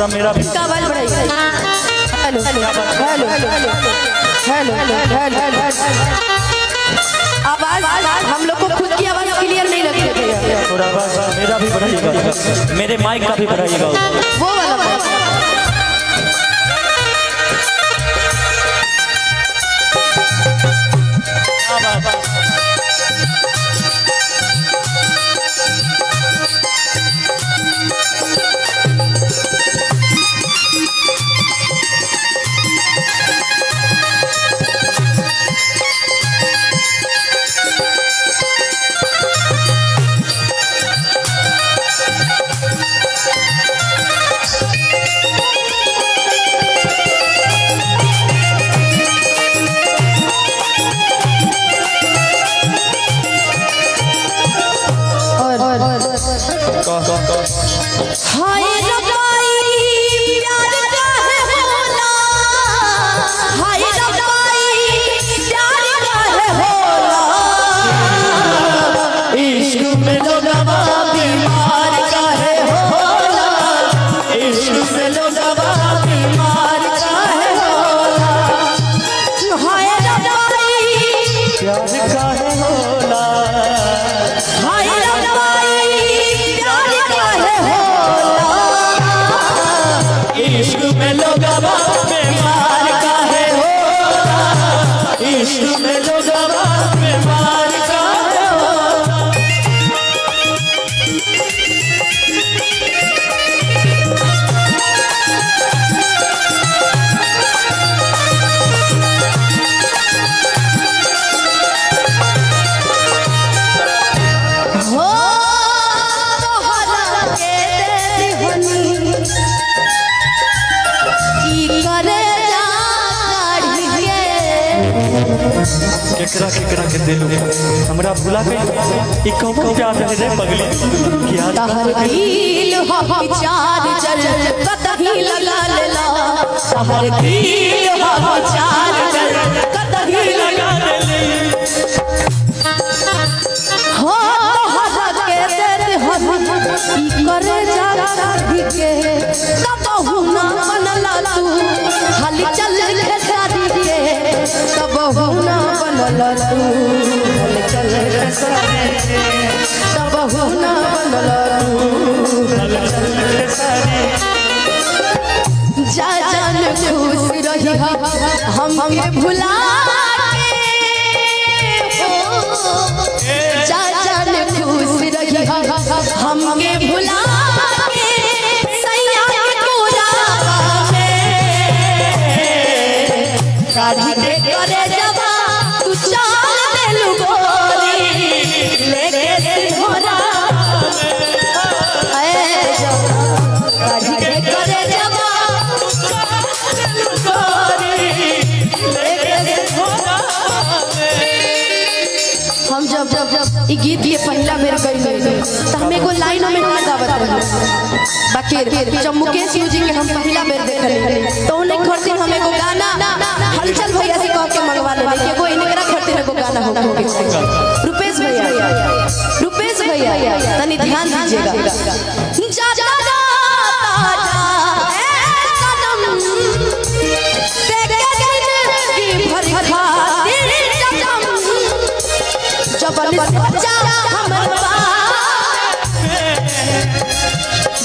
थोड़ा मेरा भी इसका आवाज बढ़ाइए। हेलो हेलो हेलो हेलो आवाज हम लोग को खुद की आवाज क्लियर नहीं लगती भैया। थोड़ा आवाज मेरा भी बढ़ाइएगा, मेरे माइक का भी बढ़ाइएगा। वो वाला केकरा केकरा के दिल हमरा भुला गई। ई कौन प्यार है रे पगली क्या तहर दिल हो विचार जल कतही लगा लेला। तहर दिल हो विचार जल कतही लगा ले हो तहर के दे हम ई करे जा के तब हुना बनला तू हाली चल के शादी के तब हुना बनला तू हाली चल के शादी के तब हुना बनला तू हाली चल के शादी जा जान खुश रही हमके भुला के जा जान खुश रही हमके भुला शादी के करे जबा तू चाल देलु गोरी लेके सिंघोरा ए शादी के करे जबा तू चाल देलु गोरी लेके सिंघोरा। हम जब ई गीत के पहला बेर गइले त हमें को लाइन में ना गावत रहे बाकी जब मुकेश जी के हम पहला बेर देखले तो उन्हें खरती हमें को गाना हलचल भैया से कह के मंगवा ले के कोई इनकरा खरती में को गाना हो रुपेश भैया तनी ध्यान दीजिएगा। जा जा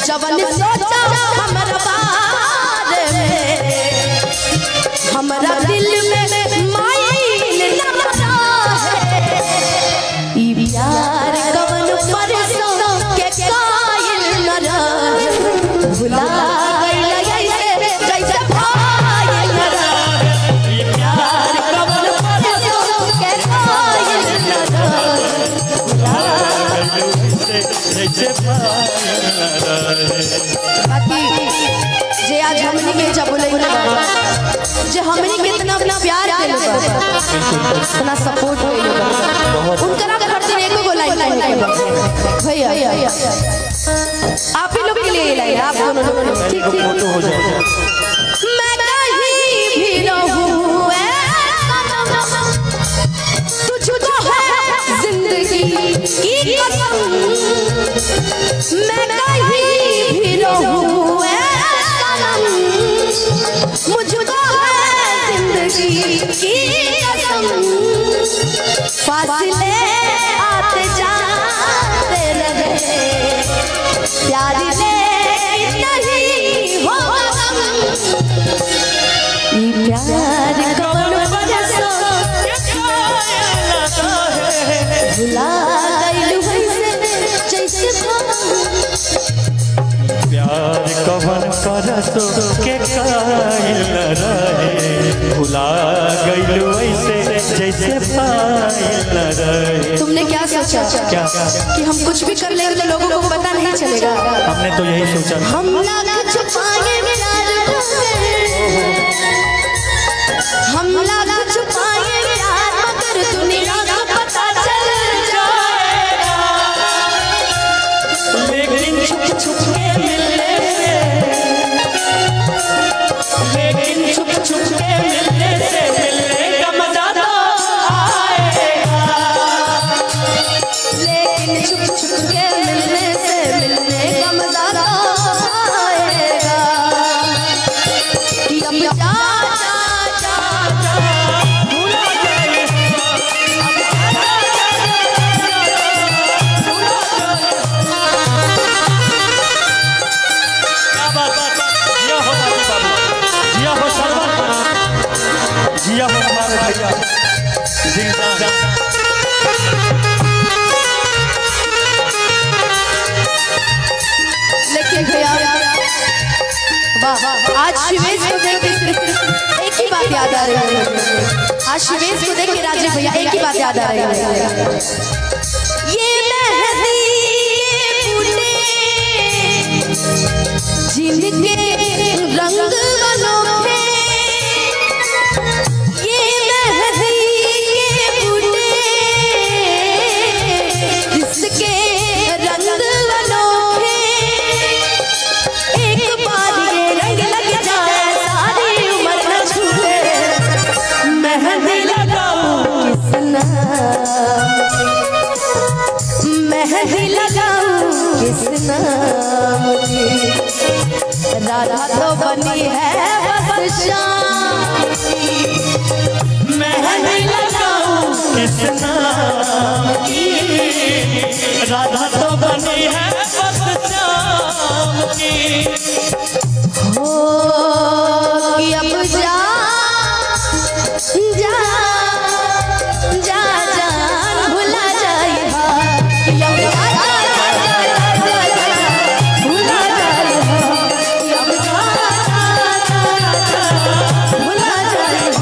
जबन सोचा हमर बारे में हमरा दिल में माइल लगा है ई प्यार कवन परसों के कायल न रहे भुला गइल ऐसे जैसे भाइल न रहे ई प्यार कवन परसों के कायल न रहे भुला गइल जैसे भाइल न रहे। बाकी जे आज हमनी के जब बोले जे हमनी के इतना अपना प्यार देले इतना सपोर्ट कइले उनकरा खातिर एको गो लाइन भैया आप ही लोग के लिए लाइन आप दोनों लोग ठीक फोटो हो जाए। मैं कहीं भी रहूं तुझको है जिंदगी की कसम मैं कहीं भी रहूं की कसम फासले आते जाते रहे प्यार ले नहीं होगा ये प्यार कौन बरसो भुला गइलू जैसे प्यार कवन करसो के कायल रहे भुला गइलू ऐसे जैसे पायल रहे। तुमने क्या सोचा क्या कि हम कुछ भी कर लेंगे तो लोगों को पता नहीं चलेगा? हमने तो यही सोचा। हम लगा छुपाए प्यार हम लगा छुपाए प्यार मगर दुनिया को पता चल जाएगा लेकिन छुप छुप के मिलने लेकिन छुप छुप के मिलने से मिलने का मजा तो आएगा लेकिन छुप छुप के मिलने से मिलने का मजा आएगा कि अब जा जिया हो हमारे भैया जिंदा। लेकिन भैया वाह आज शिवेश को देख के सिर्फ एक ही बात याद आ रही है। आज शिवेश को देख के राजीव भैया एक ही बात याद आ रही है। ये मेहंदी के बूटे जिनके रंग अनोखे ये मेहंदी के बूटे जिसके रंग अनोखे एक बार ये रंग लग जाए सारी उम्र न छूटे मेहंदी लगाऊं किस नाम मेहंदी लगाऊं किस नाम की राधा तो बनी है बस शाम मेहंदी लगाऊं किस नाम की राधा तो बनी है बस शाम की। हो कि अब जा जा जा जान भुला जाइहा कि अब भुला जाइहा कि अब भुला जाइहा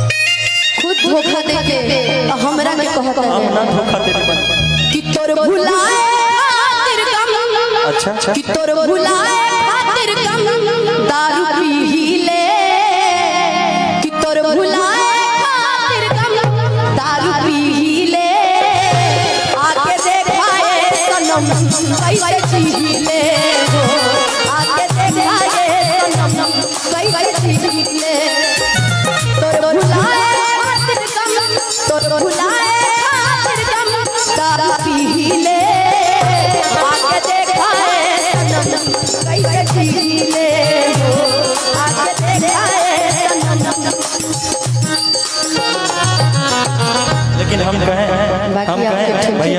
धोखा देके हमरा के कहत हम ना है धोखा देने बन। कि तोर भुलाए खातिर कम अच्छा कि तोर भुलाए खातिर कम दारू पी ले कि तोर भुलाए खातिर कम दारू पी ले आके देखाए सनम कैसे जी ले आके देखाए सनम कैसे जी ले तोर भुलाए खातिर कम तोर भुलाए खातिर कम दारू पी ले आके देखाए सनम कैसे जी ले आके देखाए सनम। लेकिन हम कहें बाकी आपके भैया